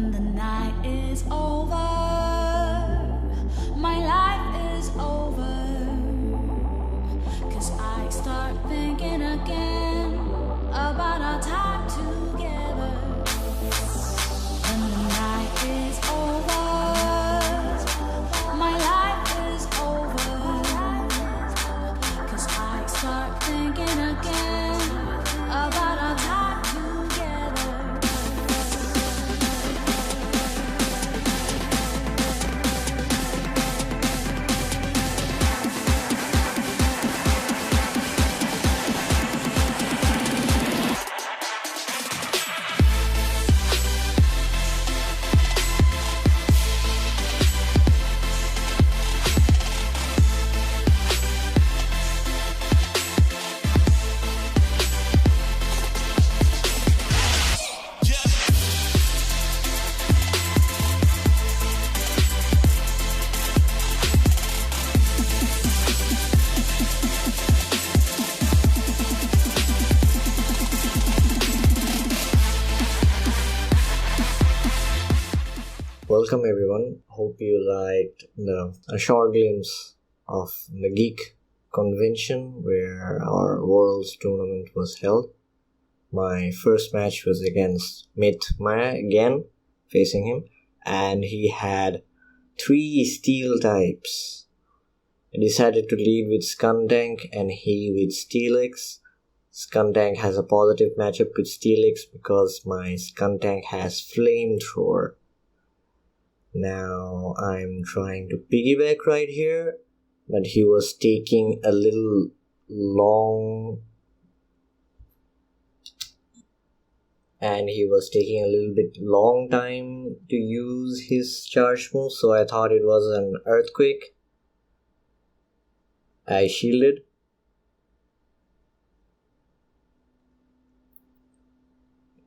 When the night is over, my life is over. 'Cause I start thinking again about our time together. When the night is over, my life is over. 'Cause I start thinking again about our time together. Welcome everyone. Hope you liked a short glimpse of the Geek convention where our Worlds tournament was held. My first match was against Maya again, facing him, and he had 3 steel types. I decided to lead with Skuntank and he with Steelix. Skuntank has a positive matchup with Steelix because my Skuntank has Flamethrower. Now I'm trying to piggyback right here, but he was taking a little long and he was taking a little bit long time to use his charge move, so I thought it was an earthquake. I shielded.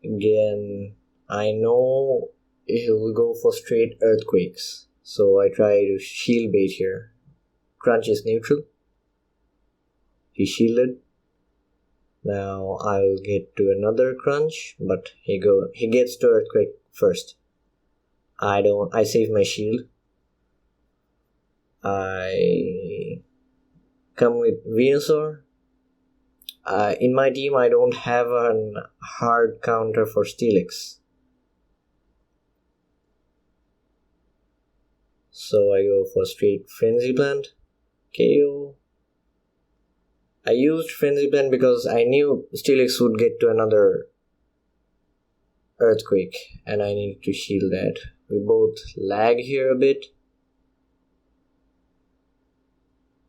Again, I know he will go for straight earthquakes, so I try to shield bait here. Crunch is neutral. He shielded. Now I'll get to another crunch, but he gets to earthquake first. I save my shield. I come with Venusaur. In my team I don't have a hard counter for Steelix, so I go for straight Frenzy Plant, KO. I used Frenzy Plant because I knew Steelix would get to another earthquake and I needed to shield that. We both lag here a bit,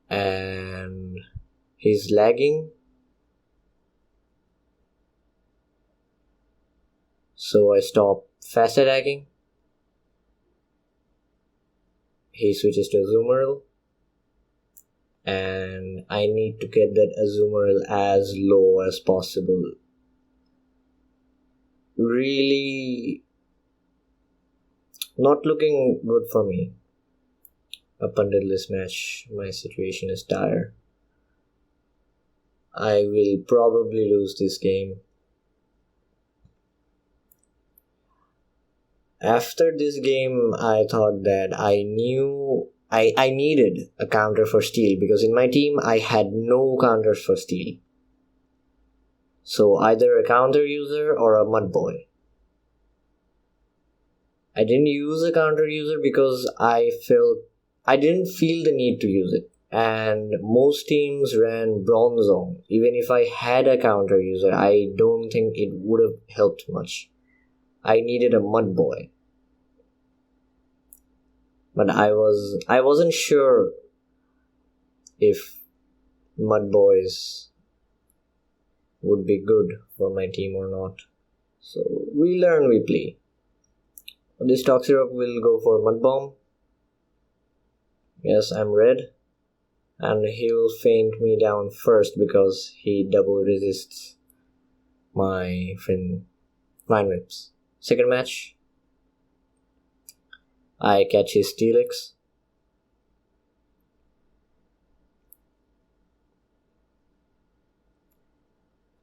and he's lagging, so I stop fast attacking. He switches to Azumarill, and I need to get that Azumarill as low as possible. Really not looking good for me. Up until this match, my situation is dire. I will probably lose this game. After this game, I thought that I needed a counter for Steel, because in my team I had no counters for Steel. So either a counter user or a Mud Boy. I didn't use a counter user because I didn't feel the need to use it. And most teams ran Bronzong. Even if I had a counter user, I don't think it would have helped much. I needed a Mud Boy. But I wasn't sure if Mud Boys would be good for my team or not. So we learn, we play. This Toxirok will go for Mud Bomb. Yes, I'm red. And he will feint me down first because he double resists my friend Vine Whips. Second match, I catch his Steelix.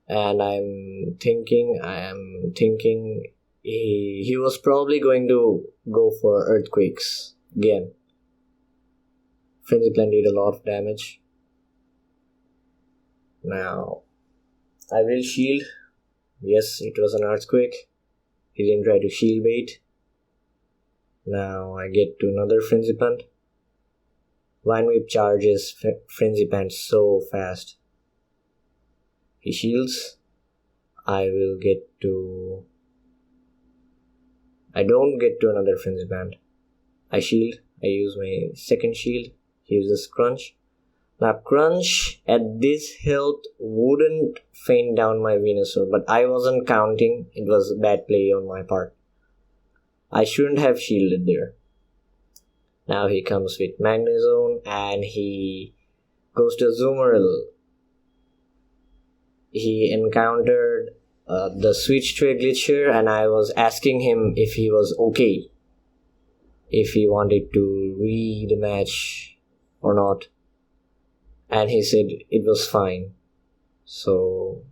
And I am thinking he was probably going to go for earthquakes again. Frenzy Plant did a lot of damage. Now, I will shield. Yes, it was an earthquake. He didn't try to shield bait. Now I get to another Frenzy Plant. Vine Whip charges Frenzy Plant so fast. He shields. I don't get to another Frenzy Plant. I shield. I use my second shield. He uses Crunch. Now Crunch at this health wouldn't faint down my Venusaur, but I wasn't counting. It was a bad play on my part. I shouldn't have shielded there. Now he comes with Magnezone and he goes to Azumarill. He encountered the Switch Trade Glitcher and I was asking him if he was okay. If he wanted to read the match or not. And he said it was fine. So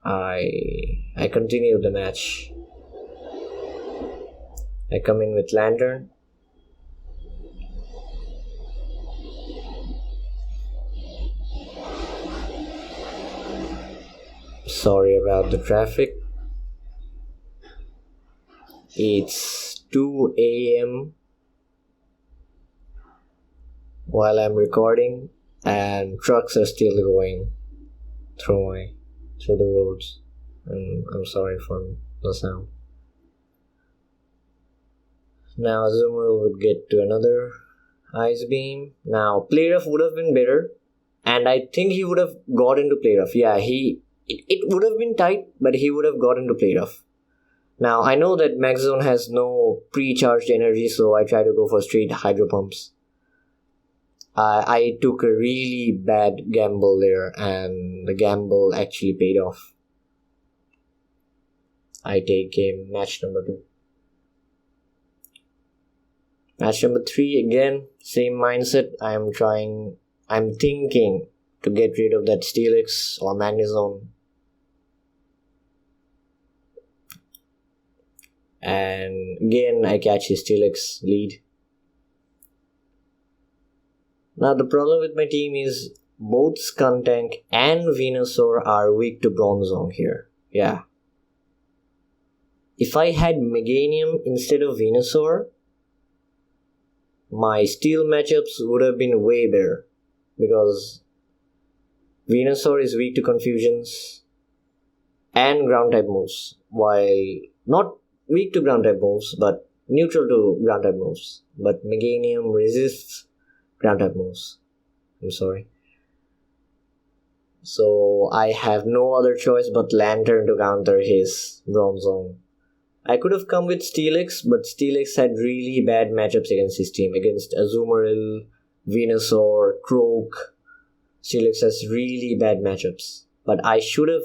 I continued the match. I come in with Lantern. Sorry about the traffic. It's 2 a.m. while I'm recording and trucks are still going through the roads, and I'm sorry for the sound. Now Azumarill would get to another Ice Beam. Now Play Rough would have been better, and I think he would have got into Play Rough. Yeah, it would have been tight, but he would have got into Play Rough. Now I know that Magnezone has no pre-charged energy, so I try to go for straight Hydro Pumps. I took a really bad gamble there, and the gamble actually paid off. I take game match number 2. Match number 3 again, same mindset. I'm thinking to get rid of that Steelix or Magnezone. And again I catch his Steelix lead. Now the problem with my team is both Skuntank and Venusaur are weak to Bronzong here. Yeah. If I had Meganium instead of Venusaur, my Steel matchups would have been way better. Because Venusaur is weak to Confusions and Ground type moves. While not weak to Ground type moves, but neutral to Ground type moves. But Meganium resists Ground type moves. I'm sorry. So I have no other choice but Lantern to counter his Bronzong. I could have come with Steelix, but Steelix had really bad matchups against his team. Against Azumarill, Venusaur, Croak. Steelix has really bad matchups. But I should have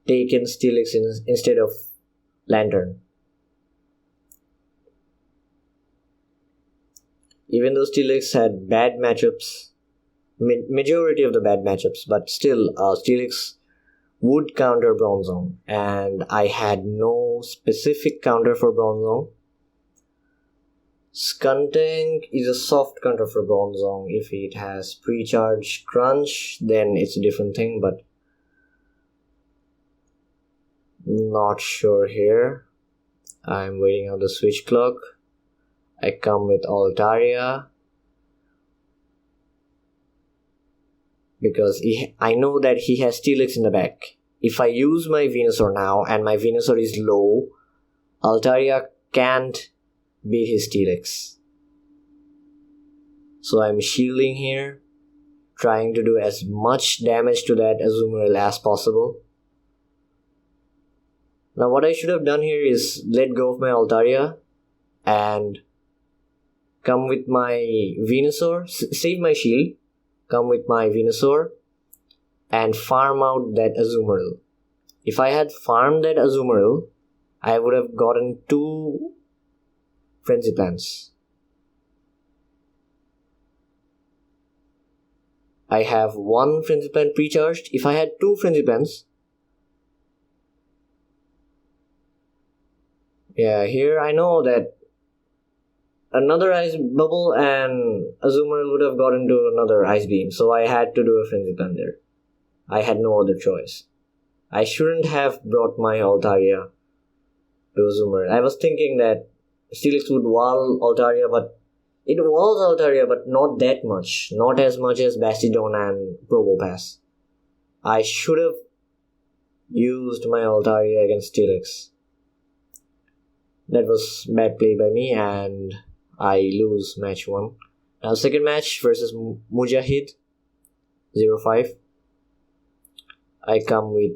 taken Steelix instead of Lantern. Even though Steelix had bad matchups, majority of the bad matchups, but still Steelix would counter Bronzong, and I had no specific counter for Bronzong. Skuntank is a soft counter for Bronzong. If it has pre-charge Crunch, then it's a different thing, but not sure here. I'm waiting on the switch clock. I come with Altaria because I know that he has Steelix in the back. If I use my Venusaur now and my Venusaur is low, Altaria can't beat his Steelix. So I'm shielding here, trying to do as much damage to that Azumarill as possible. Now what I should have done here is let go of my Altaria and come with my Venusaur, save my shield, come with my Venusaur and farm out that Azumarill. If I had farmed that Azumarill, I would have gotten 2 Frenzy Plants. I have 1 Frenzy Plant pre-charged. If I had 2 Frenzy Plants, Yeah, here I know that another ice bubble and Azumarill would have got into another ice beam, so I had to do a frenzy plan there. I had no other choice. I shouldn't have brought my Altaria to Azumarill. I was thinking that Steelix would wall Altaria, but it walls Altaria, but not that much. Not as much as Bastidon and Probopass. I should have used my Altaria against Steelix. That was bad play by me, and I lose match 1. Now second match versus Mujahid 05. I come with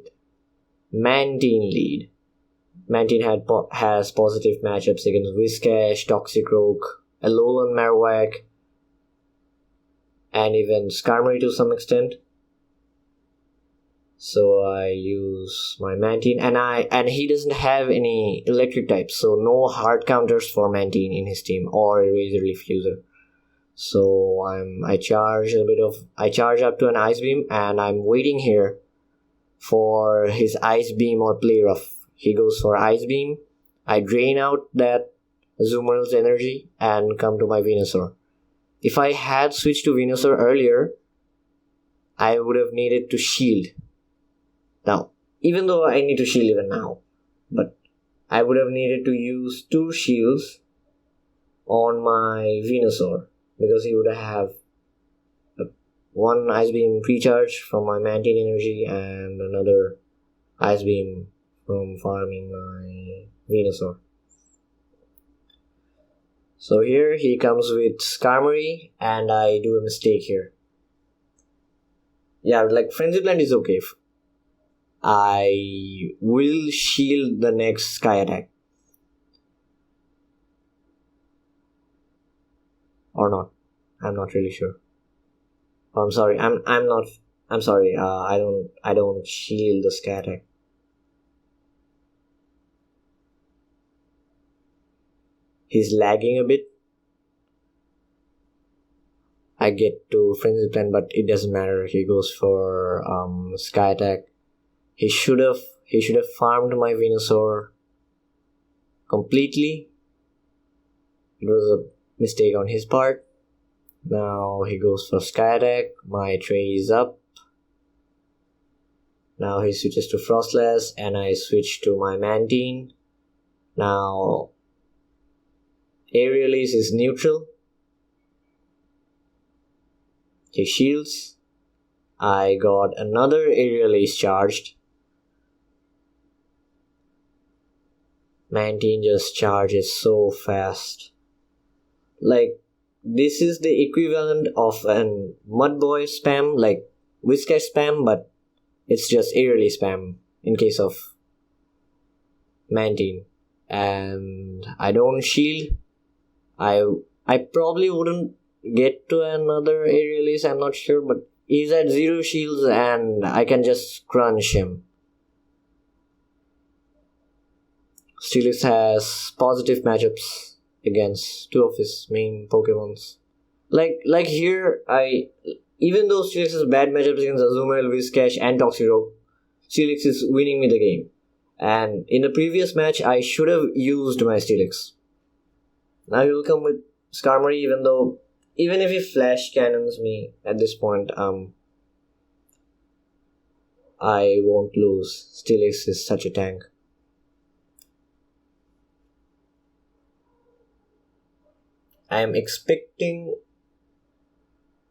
Mantine lead. Mantine has positive matchups against Whiscash, Toxicroak, Alolan Marowak, and even Skarmory to some extent. So I use my Mantine, and he doesn't have any electric types, so no hard counters for Mantine in his team or Razor Leaf user. So I charge up to an Ice Beam, and I'm waiting here for his Ice Beam or Play Rough. He goes for Ice Beam. I drain out that Azumarill's energy and come to my Venusaur. If I had switched to Venusaur earlier, I would have needed to shield. Now, even though I need to shield even now, but I would have needed to use 2 shields on my Venusaur because he would have 1 Ice Beam recharge from my Mantine energy and another Ice Beam from farming my Venusaur. So here he comes with Skarmory, and I do a mistake here. Yeah, like Frenzy Plant is okay. I will shield the next Sky Attack. Or not. I'm not really sure. Oh, I'm sorry. I'm sorry. I don't shield the Sky Attack. He's lagging a bit. I get to Frenzy Plant, but it doesn't matter. He goes for Sky Attack. He should have farmed my Venusaur completely. It was a mistake on his part. Now he goes for Sky Attack. My tray is up. Now he switches to Frostless, and I switch to my Mantine. Now Aerial Ace is neutral. He shields. I got another Aerial Ace charged. Mantine just charges so fast. Like, this is the equivalent of an Mudboy spam, like Whiscash spam, but it's just Aerial Ace spam in case of Mantine. And I don't shield. I probably wouldn't get to another Aerial Ace, I'm not sure, but he's at 0 shields and I can just crunch him. Steelix has positive matchups against 2 of his main Pokemons. Like here, even though Steelix has bad matchups against Azumarill, Whiscash, and Toxicroak, Steelix is winning me the game. And in the previous match, I should have used my Steelix. Now he will come with Skarmory, even if he flash cannons me at this point, I won't lose. Steelix is such a tank. I am expecting...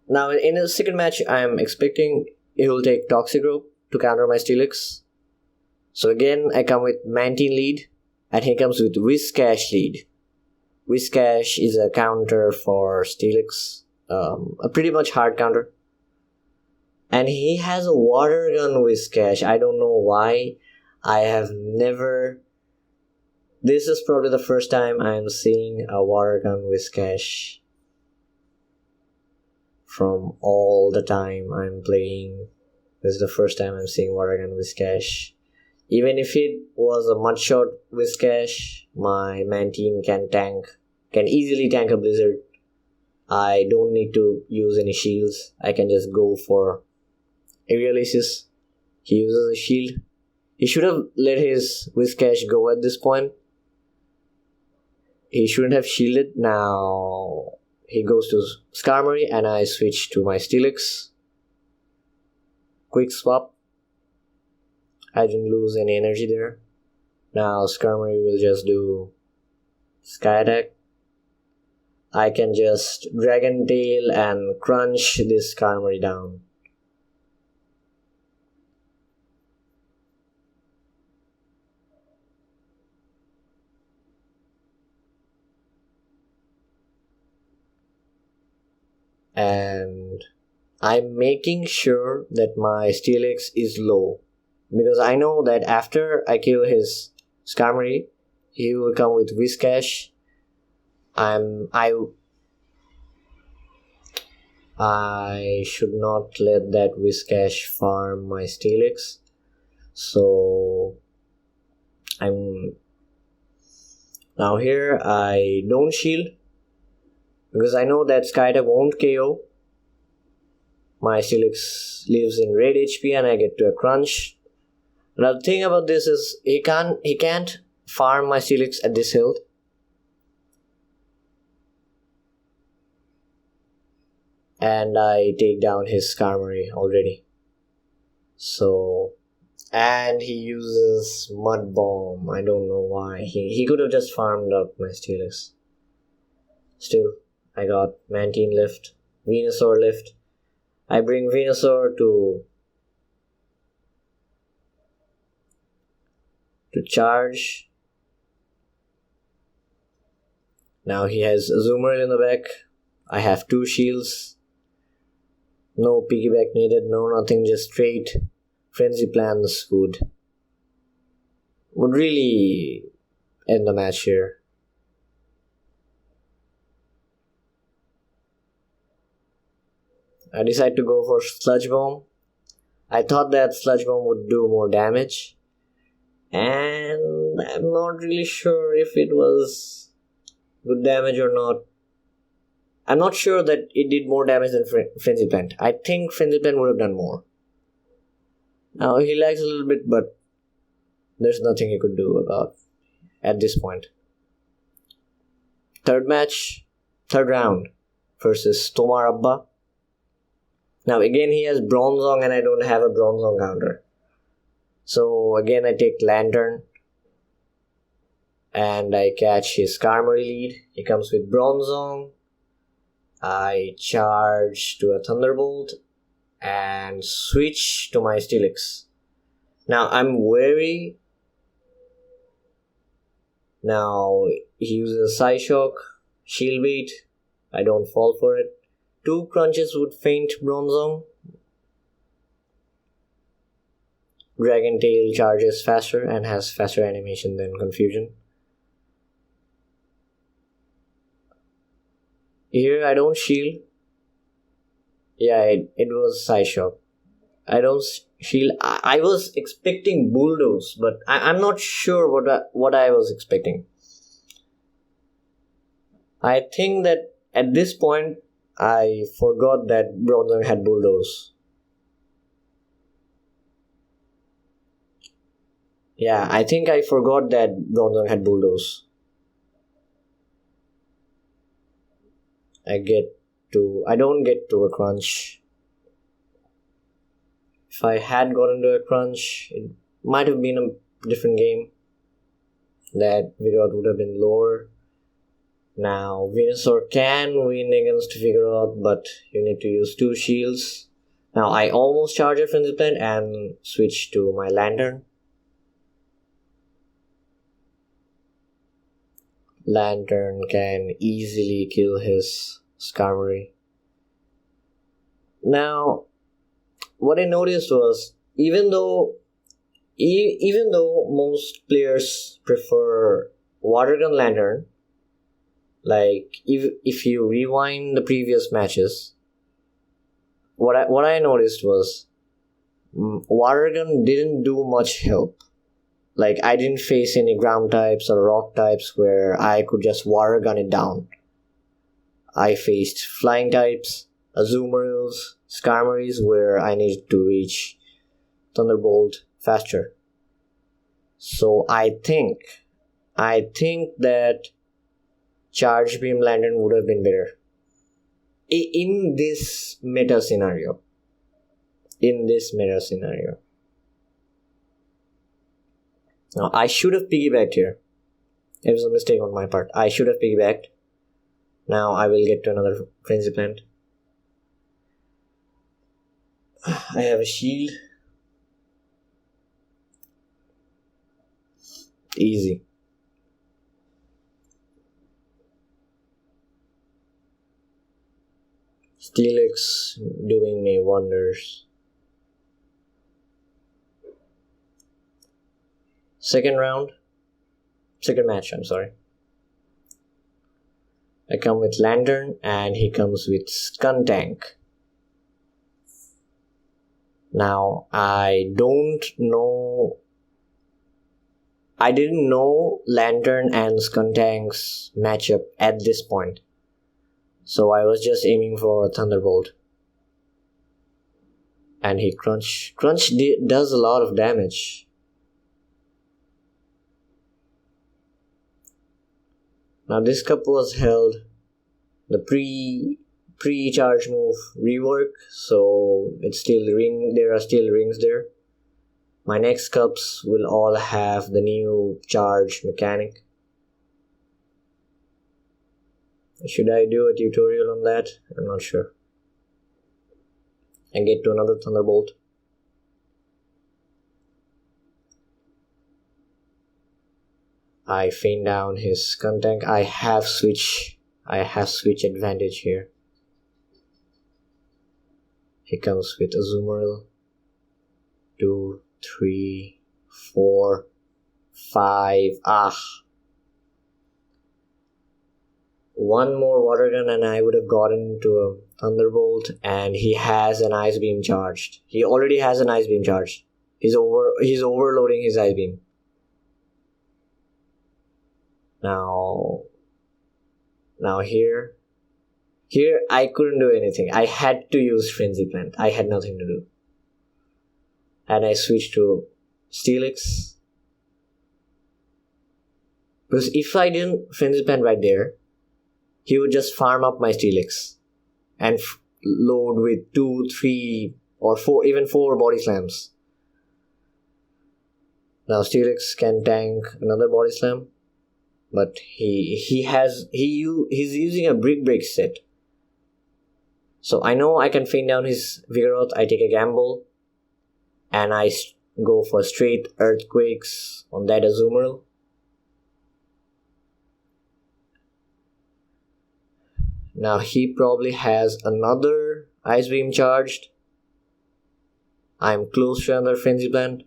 Now in the second match, I am expecting he will take Toxicroak to counter my Steelix. So again, I come with Mantine lead, and he comes with Whiscash lead. Whiscash is a counter for Steelix, a pretty much hard counter. And he has a water gun Whiscash. I don't know why. I have never... This is probably the first time I am seeing a water gun Whiscash from all the time I'm playing. This is the first time I'm seeing water gun Whiscash. Even if it was a Mudshot Whiscash, my Mantine can easily tank a Blizzard. I don't need to use any shields. I can just go for Aerial Aces. He uses a shield. He should have let his Whiscash go at this point. he shouldn't have shielded. Now he goes to Skarmory and I switch to my Steelix. Quick swap. I didn't lose any energy there. Now Skarmory will just do Sky Attack. I can just Dragon Tail and crunch this Skarmory down. And I'm making sure that my Steelix is low, because I know that after I kill his Skarmory, he will come with Whiscash. I should not let that Whiscash farm my Steelix, so I'm now here. I don't shield because I know that Sky Attack won't KO. My Steelix lives in red HP and I get to a crunch. Now the thing about this is he can't farm my Steelix at this health. And I take down his Skarmory already. So, and he uses Mud Bomb. I don't know why. He could have just farmed up my Steelix. Still, I got Mantine left, Venusaur left. I bring Venusaur to charge. Now he has Azumarill in the back. I have 2 shields. No piggyback needed, no nothing, just straight Frenzy Plans would really end the match here. I decide to go for Sludge Bomb. I thought that Sludge Bomb would do more damage, and I'm not really sure if it was good damage or not. I'm not sure that it did more damage than Frenzy Plant. I think Frenzy Plant would have done more. Now he lags a little bit, but there's nothing he could do about at this point. Third round versus Tomarabba. Now again he has Bronzong and I don't have a Bronzong counter. So again I take Lantern and I catch his Skarmory lead. He comes with Bronzong. I charge to a Thunderbolt and switch to my Steelix. Now I'm wary. Now he uses Psyshock, Shield Bait. I don't fall for it. 2 crunches would faint Bronzong. Dragon Tail charges faster and has faster animation than Confusion. Here I don't shield. Yeah, it was Psyshock. I don't shield. I was expecting Bulldoze, but I'm not sure what I was expecting. I think that at this point I forgot that Bronzong had Bulldoze. Yeah, I think I forgot that Bronzong had Bulldoze. I don't get to a crunch. If I had gotten to a crunch, it might have been a different game. That Vigoroth would have been lower. Now Venusaur can win against Vigoroth, but you need to use 2 shields. Now I almost charge a Frenzy Plant and switch to my Lantern. Lantern can easily kill his Skarmory. Now, what I noticed was even though most players prefer Water Gun Lantern, like if you rewind the previous matches, what I noticed was Water Gun didn't do much help. Like, I didn't face any ground types or rock types where I could just Water Gun it down. I faced flying types, Azumarills, Skarmories where I needed to reach Thunderbolt faster. So I think that Charge Beam Lantern would have been better. In this meta scenario. Now, I should have piggybacked here. It was a mistake on my part. I should have piggybacked. Now I will get to another Frenzy Plant. I have a shield. Easy. Steelix doing me wonders. Second match, I'm sorry. I come with Lantern and he comes with Skuntank. Now, I didn't know Lantern and Skuntank's matchup at this point. So I was just aiming for Thunderbolt. And he Crunch does a lot of damage. Now this cup was held the pre-charge move rework, so it's still there are still rings there. My next cups will all have the new charge mechanic. Should I do a tutorial on that? I'm not sure. And get to another Thunderbolt. I feign down his Skuntank. I have switch advantage here. He comes with Azumarill. 2, 3, 4, 5. One more water gun and I would have gotten to a Thunderbolt, and he has an Ice Beam charged. He already has an Ice Beam charged. He's overloading his Ice Beam. Now here I couldn't do anything. I had to use Frenzy Plant. I had nothing to do. And I switched to Steelix. Because if I didn't Frenzy Plant right there, he would just farm up my Steelix and load with 2, 3, or 4, even 4 body slams. Now Steelix can tank another body slam, but he's using a Brick Break set. So I know I can feign down his Vigoroth. I take a gamble, and I go for straight Earthquakes on that Azumarill. Now he probably has another Ice Beam charged. I'm close to another Frenzy Plant.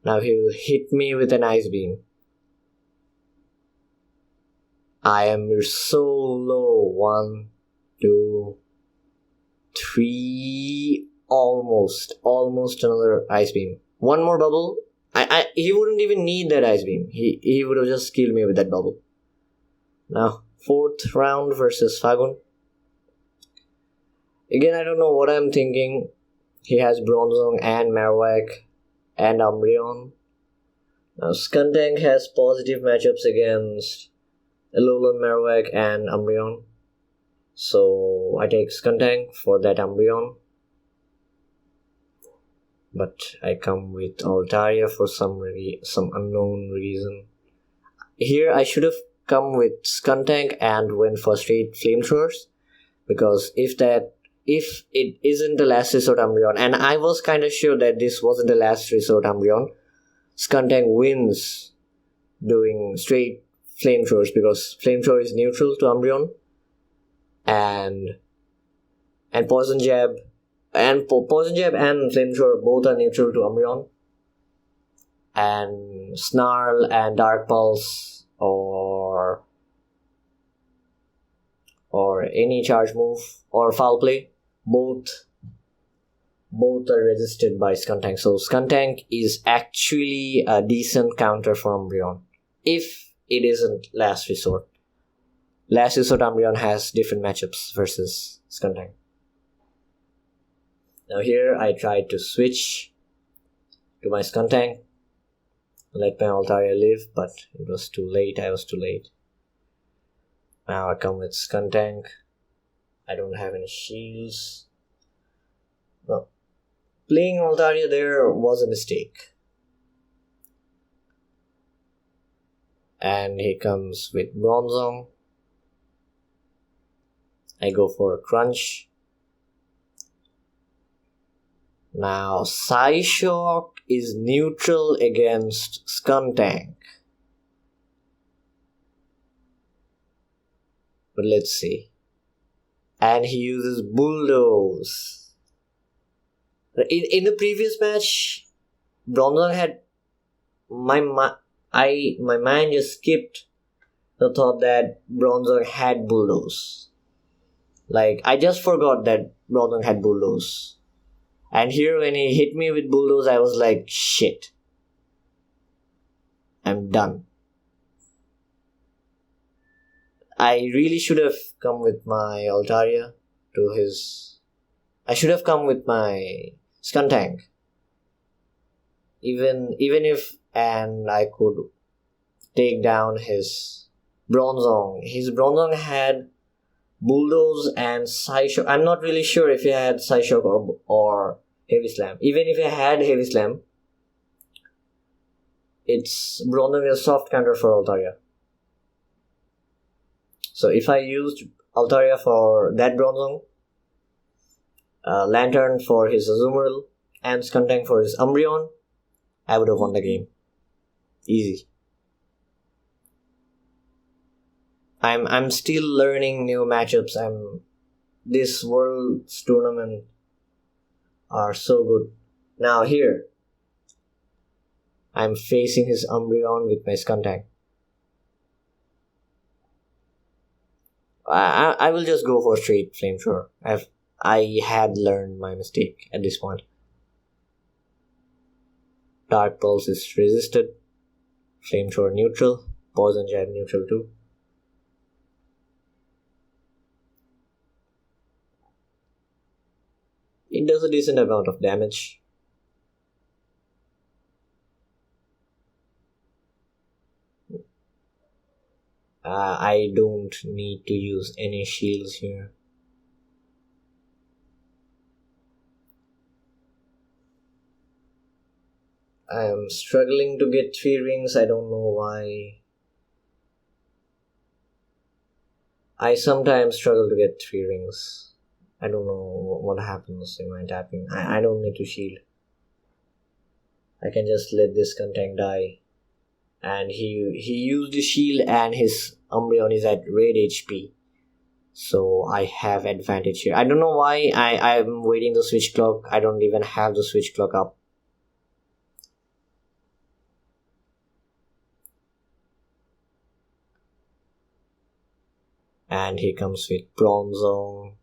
Now he will hit me with an Ice Beam. I am so low. 1, 2, 3. Almost another Ice Beam. One more bubble. He wouldn't even need that Ice Beam. He would have just killed me with that bubble. Now, 4th round versus Fagun. Again, I don't know what I'm thinking. He has Bronzong and Marowak and Umbreon. Now, Skuntank has positive matchups against Alolan, Marowak and Umbreon. So, I take Skuntank for that Umbreon. But I come with Altaria for some unknown reason. Here, I should have come with Skuntank and went for straight Flamethrowers, because if it isn't the last resort Umbreon, and I was kind of sure that this wasn't the last resort Umbreon, Skuntank wins doing straight Flamethrowers, because Flamethrower is neutral to Umbreon, and Poison Jab and Flamethrower both are neutral to Umbreon, and Snarl and Dark Pulse or any charge move or foul play, both are resisted by Skuntank. So Skuntank is actually a decent counter for Umbreon, if it isn't Last Resort. Last Resort Umbreon has different matchups versus Skuntank. Now here I tried to switch to my Skuntank, let my Altaria live, but it was too late. I was too late. Now I come with Skuntank. I don't have any shields. No. Playing Altaria there was a mistake. And he comes with Bronzong. I go for a Crunch. Now Psyshock is neutral against Skuntank. But let's see. And he uses Bulldoze. In the previous match, Bronzong had my mind just skipped the thought that Bronzong had Bulldoze. Like, I just forgot that Bronzong had Bulldoze. And here when he hit me with Bulldoze, I was like, shit. I'm done. I really should have come with my Altaria to his... I should have come with my Skuntank. Even if... And I could take down his Bronzong. His Bronzong had Bulldoze and Psyshock. I'm not really sure if he had Psyshock or Heavy Slam. Even if he had Heavy Slam, it's Bronzong is a soft counter for Altaria. So if I used Altaria for that Bronzong, Lantern for his Azumarill, and Skuntank for his Umbreon, I would have won the game. Easy. I'm still learning new matchups. This World's tournament are so good. Now here, I'm facing his Umbreon with my Skuntank. I will just go for straight Flamethrower. I had learned my mistake at this point. Dark Pulse is resisted. Flamethrower neutral. Poison Jab neutral too. It does a decent amount of damage. I don't need to use any shields here. I am struggling to get 3 rings. I don't know why. I sometimes struggle to get 3 rings. I don't know what happens in my tapping. I don't need to shield. I can just let this Skuntank die. And he used the shield and his Umbreon is at red HP. So I have advantage here. I don't know why I'm waiting the switch clock. I don't even have the switch clock up. And he comes with Bronzong.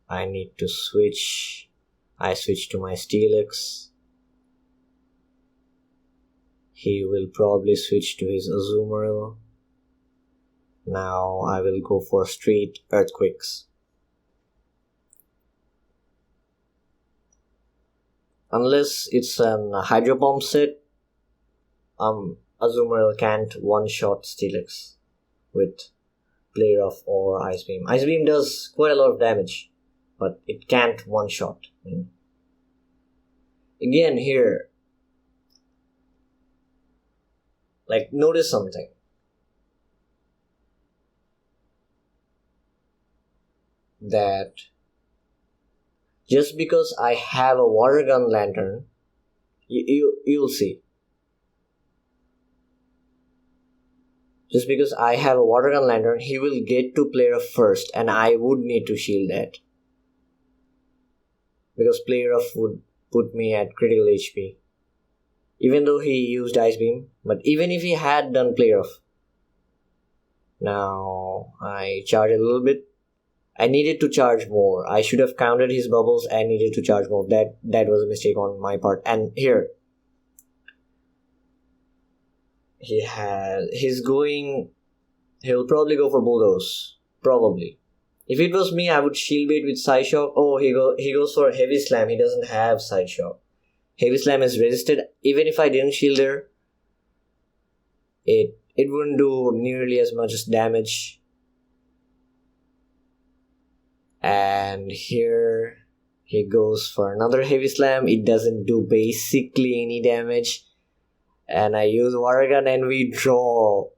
I need to switch. I switch to my Steelix. He will probably switch to his Azumarill. Now I will go for straight Earthquakes. Unless it's an Hydro Pump set, Azumarill can't one-shot Steelix with Play Rough or Ice Beam. Ice Beam does quite a lot of damage, but it can't one-shot. Again here, like, notice something. That just because I have a Water Gun Lantern, you'll see. Just because I have a Water Gun Lantern, he will get to Play Rough first, and I would need to shield that. Because Play Rough would put me at critical HP. Even though he used Ice Beam, but even if he had done Play Rough. Now, I charge a little bit. I needed to charge more. I should have counted his bubbles and needed to charge more. That was a mistake on my part. And here, he'll probably go for Bulldoze. Probably. If it was me, I would shield bait with Psyshock. Oh, he goes for Heavy Slam. He doesn't have Psyshock. Heavy Slam is resisted. Even if I didn't shield there, it wouldn't do nearly as much damage. And here he goes for another heavy slam. It doesn't do basically any damage. And I use water gun and we draw.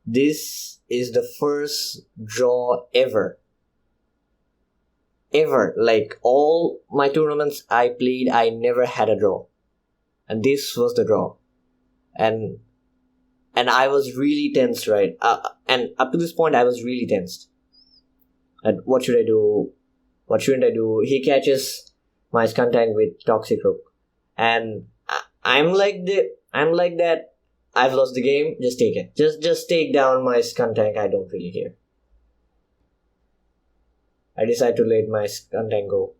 This is the first draw ever. Ever. Like all my tournaments I played, I never had a draw. And this was the draw. And I was really tense, right? And up to this point, I was really tensed. And what should I do? What shouldn't I do? He catches my Skuntank with Toxic Rook. And I'm like that. I've lost the game. Just take it. Just take down my Skuntank. I don't really care. I decide to let my Skuntank go.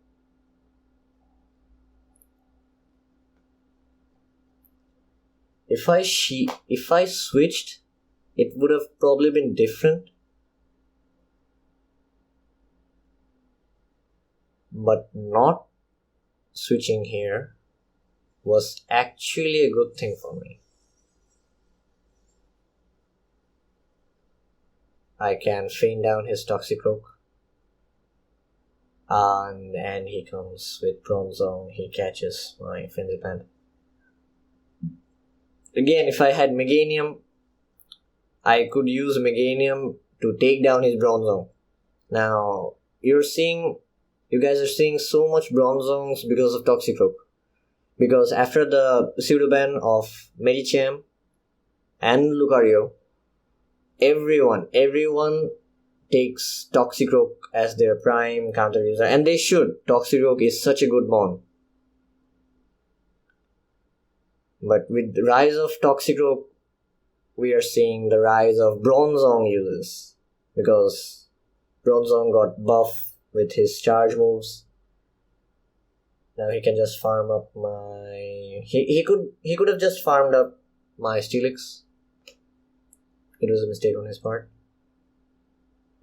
If I switched, it would have probably been different. But not switching here was actually a good thing for me. I can feign down his Toxic Rook. And he comes with Bronzong. He catches my Frenzy Plant. Again, if I had Meganium, I could use Meganium to take down his Bronzong. Now, you guys are seeing so much Bronzongs because of Toxic Rook. Because after the pseudo ban of Medicham and Lucario, everyone takes Toxic Rook as their prime counter user. And they should. Toxic Rook is such a good mon. But with the rise of Toxic Rook, we are seeing the rise of Bronzong users. Because Bronzong got buff with his charge moves. Now he can just farm up my... He could have just farmed up my Steelix. It was a mistake on his part.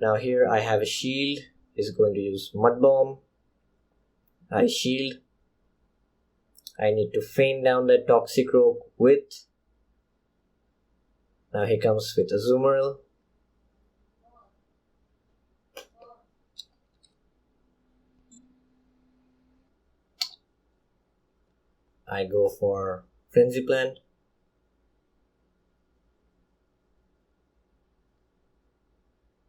Now here I have a shield. He's going to use Mud Bomb. I shield. I need to feign down that Toxic Rook with... Now he comes with Azumarill. I go for Frenzy Plant.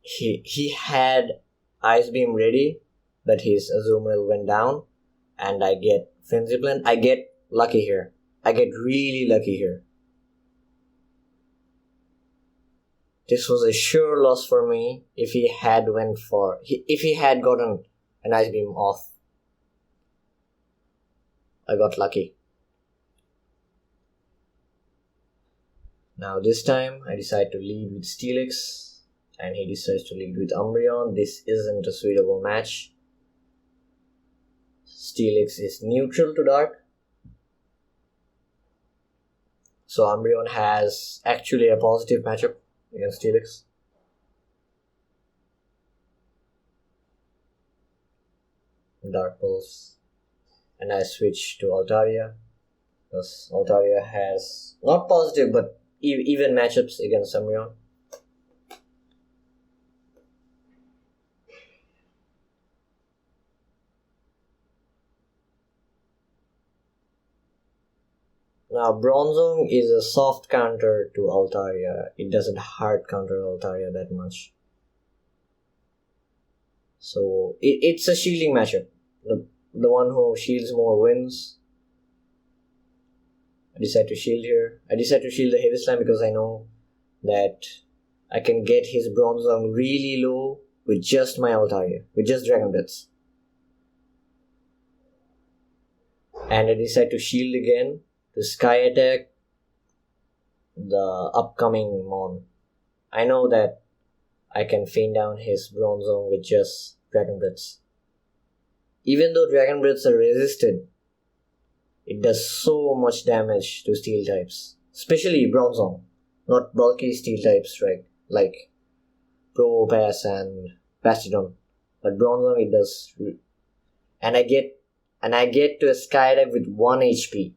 He had Ice Beam ready, but his Azumarill went down, and I get Frenzy Plant. I get lucky here. I get really lucky here. This was a sure loss for me if he had gotten an Ice Beam off. I got lucky. Now this time I decide to lead with Steelix and he decides to lead with Umbreon. This isn't a suitable match. Steelix is neutral to Dark. So Umbreon has actually a positive matchup against Steelix. Dark Pulse. And I switch to Altaria. Because Altaria has not positive but even matchups against Umbreon. Now Bronzong is a soft counter to Altaria. It doesn't hard counter Altaria that much. So it's a shielding matchup. The one who shields more wins. I decide to shield here. I decide to shield the Heavy Slam because I know that I can get his Bronzong really low with just my Altaria, with just Dragon Blitz. And I decide to shield again to Sky Attack the upcoming Mon. I know that I can feign down his Bronzong with just Dragon Blitz. Even though Dragon Blitz are resisted, it does so much damage to Steel types. Especially Bronzong. Not bulky Steel types, right? Like Probopass and Bastiodon. But Bronzong it does. And I get to a Sky Attack with 1 HP.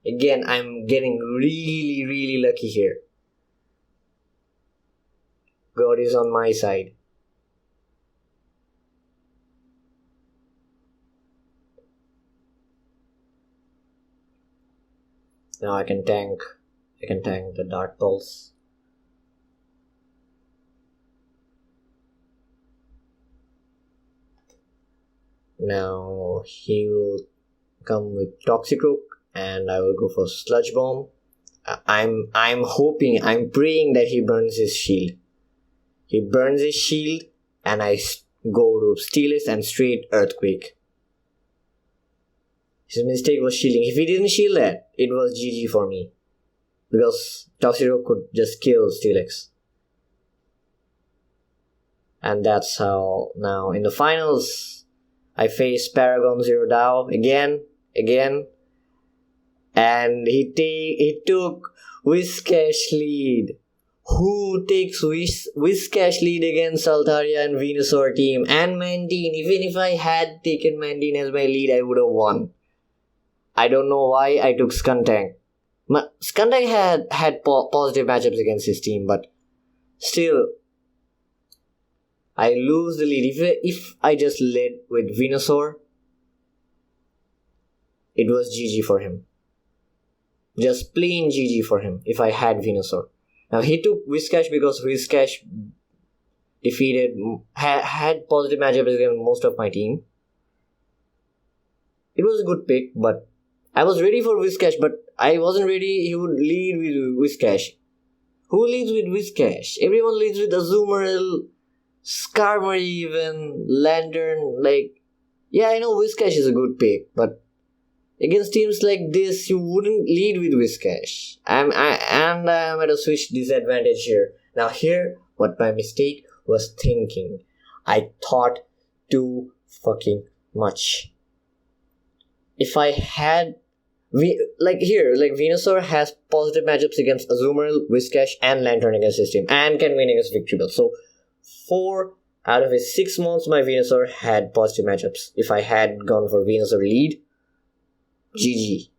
Again, I'm getting really, really lucky here. God is on my side. Now I can tank the Dark Pulse. Now he will come with Toxicroak, and I will go for Sludge Bomb. I'm praying that he burns his shield. He burns his shield, and I go to Steelix and straight Earthquake. His mistake was shielding. If he didn't shield that, it was GG for me. Because Toxicroak could just kill Steelix. And that's how now in the finals I face Paragon Zero Dao again. And he took Whiscash lead. Who takes Whiscash lead against Altaria and Venusaur team and Mantine? Even if I had taken Mantine as my lead, I would have won. I don't know why I took Skuntank. Skuntank had positive matchups against his team, but still, I lose the lead. If I just led with Venusaur, it was GG for him. Just plain GG for him if I had Venusaur. Now he took Whiscash because Whiscash had positive matchups against most of my team. It was a good pick, but I was ready for Whiscash, but I wasn't ready he would lead with Whiscash. Who leads with Whiscash? Everyone leads with Azumarill, Skarmory even, Lantern, yeah, I know Whiscash is a good pick, but against teams like this, you wouldn't lead with Whiscash. I'm at a switch disadvantage here. Now here, what my mistake was thinking. I thought too fucking much. If I had Venusaur has positive matchups against Azumarill, Whiscash, and Lantern against his team, and can win against Victreebel. So 4 out of his 6 months, my Venusaur had positive matchups. If I had gone for Venusaur lead, GG.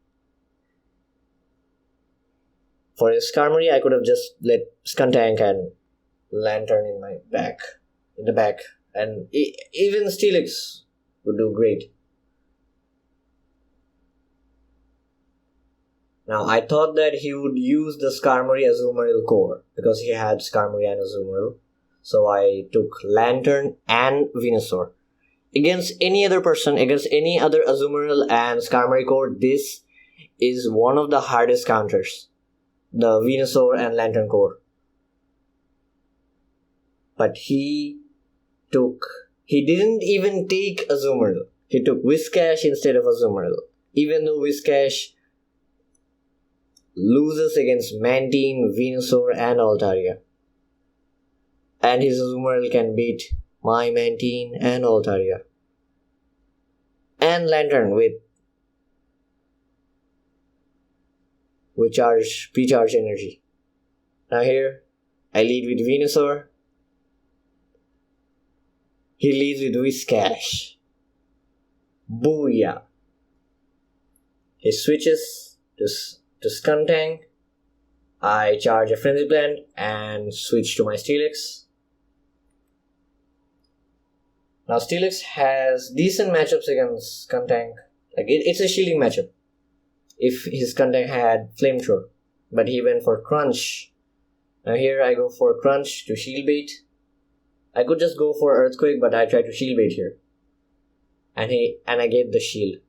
For his Skarmory, I could have just let Skuntank and Lantern in the back, and even Steelix would do great. Now, I thought that he would use the Skarmory Azumarill core because he had Skarmory and Azumarill. So I took Lantern and Venusaur. Against any other person, against any other Azumarill and Skarmory core, this is one of the hardest counters. The Venusaur and Lantern core. But he didn't even take Azumarill. He took Whiscash instead of Azumarill. Even though Whiscash loses against Mantine, Venusaur, and Altaria. And his Azumarill can beat my Mantine and Altaria. And Lantern with pre-charge energy. Now here, I lead with Venusaur. He leads with Whiscash. Booyah! He switches to Skuntank. I charge a Frenzy Plant and switch to my Steelix. Now Steelix has decent matchups against Skuntank. It's a shielding matchup. If his Skuntank had Flamethrower, but he went for Crunch. Now here I go for Crunch to shield bait. I could just go for Earthquake, but I tried to shield bait here. And I get the shield.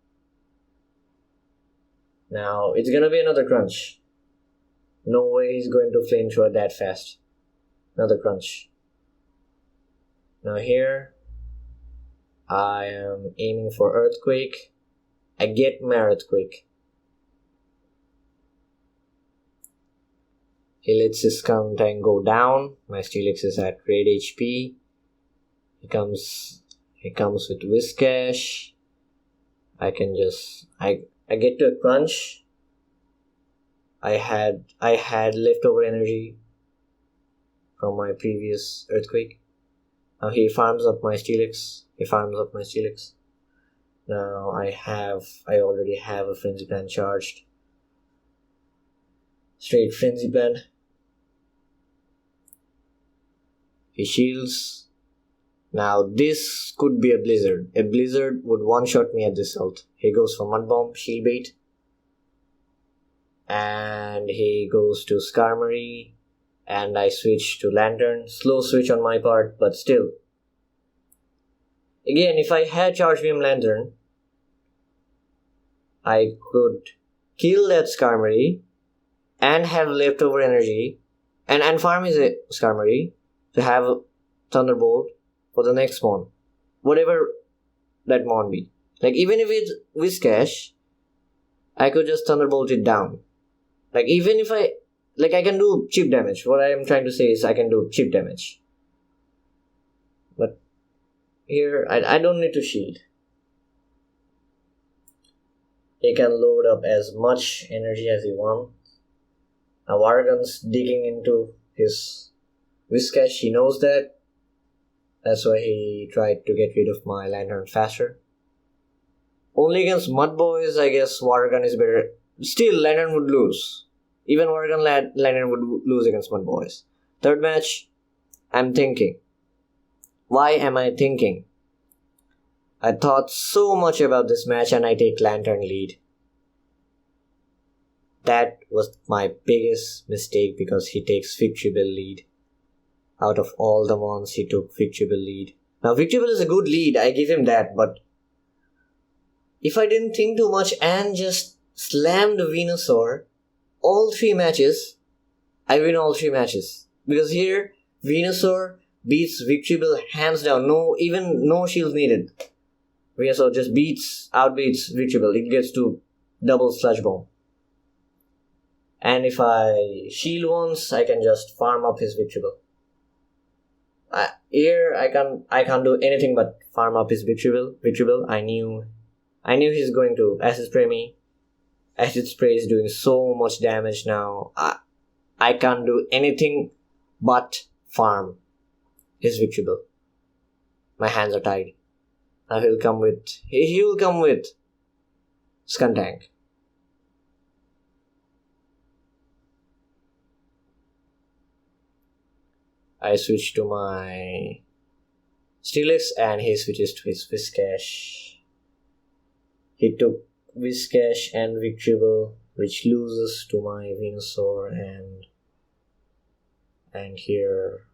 Now it's gonna be another Crunch. No way he's going to Flamethrower that fast. Another Crunch. Now here I am aiming for Earthquake. I get my Earthquake. He lets his Skuntank go down. My Steelix is at great HP. He comes with Whiscash. I get to a Crunch. I had leftover energy from my previous Earthquake. Now he farms up my Steelix. Now I already have a Frenzy Plant charged. Straight Frenzy Plant. He shields. Now this could be a Blizzard. A Blizzard would one-shot me at this health. He goes for Mud Bomb, Shield Bait. and he goes to Skarmory, and I switch to Lantern. Slow switch on my part, but still. Again, if I had Charge Beam Lantern, I could kill that Skarmory and have leftover energy and farm his Skarmory to have Thunderbolt for the next mon. Whatever that mon be. Like, even if it's Whiscash, I could just Thunderbolt it down. Like, even if I can do chip damage. What I am trying to say is I can do chip damage. But here, I don't need to shield. He can load up as much energy as he wants. Now Wargun's digging into his Whiscash. He knows that. That's why he tried to get rid of my Lantern faster. Only against Mud Boys, I guess Wargun is better. Still, Lantern would lose. Even Wargun Lantern would lose against Mud Boys. Third match, I'm thinking. Why am I thinking? I thought so much about this match and I take Lantern lead. That was my biggest mistake because he takes Victreebel lead. Out of all the mons, he took Victreebel lead. Now Victreebel is a good lead, I give him that, but if I didn't think too much and just slammed Venusaur, all 3 matches, I win all 3 matches. Because here, Venusaur beats Victreebel hands down, no shields needed. Venusaur just outbeats Victreebel. It gets to double Sludge Bomb. And if I shield once, I can just farm up his Victreebel. Here, I can't do anything but farm up his Victreebel. I knew he's going to Acid Spray me. Acid Spray is doing so much damage now. I can't do anything but farm his Victreebel. My hands are tied. Now he will come with Skuntank. I switch to my Steelix and he switches to his Whiscash. He took Whiscash and Victreebel, which loses to my Venusaur, and here,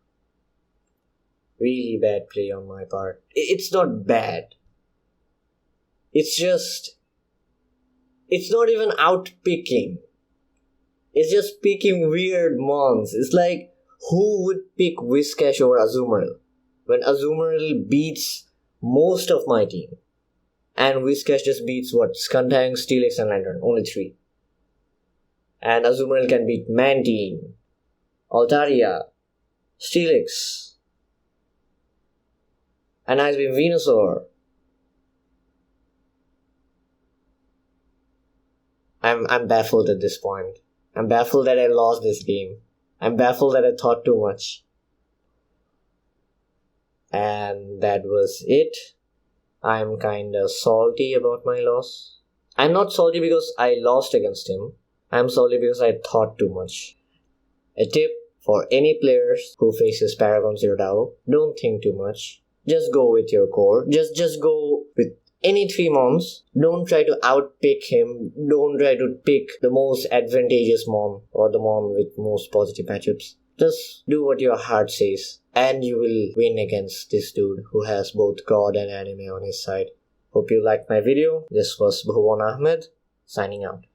really bad play on my part. It's not bad. It's not even outpicking. It's just picking weird mons. It's like, who would pick Whiscash over Azumarill when Azumarill beats most of my team? And Whiscash just beats Skuntank, Steelix, and Lantern. Only 3. And Azumarill can beat Mantine, Altaria, Steelix, and Ice Beam Venusaur. I'm baffled at this point. I'm baffled that I lost this game. I'm baffled that I thought too much. And that was it. I'm kinda salty about my loss. I'm not salty because I lost against him. I'm salty because I thought too much. A tip for any players who faces Paragon Zero Dao, don't think too much. Just go with your core. Just go with any 3 mons. Don't try to outpick him. Don't try to pick the most advantageous mon or the mon with most positive matchups. Just do what your heart says and you will win against this dude who has both God and anime on his side. Hope you liked my video. This was Bhubon Ahmed, signing out.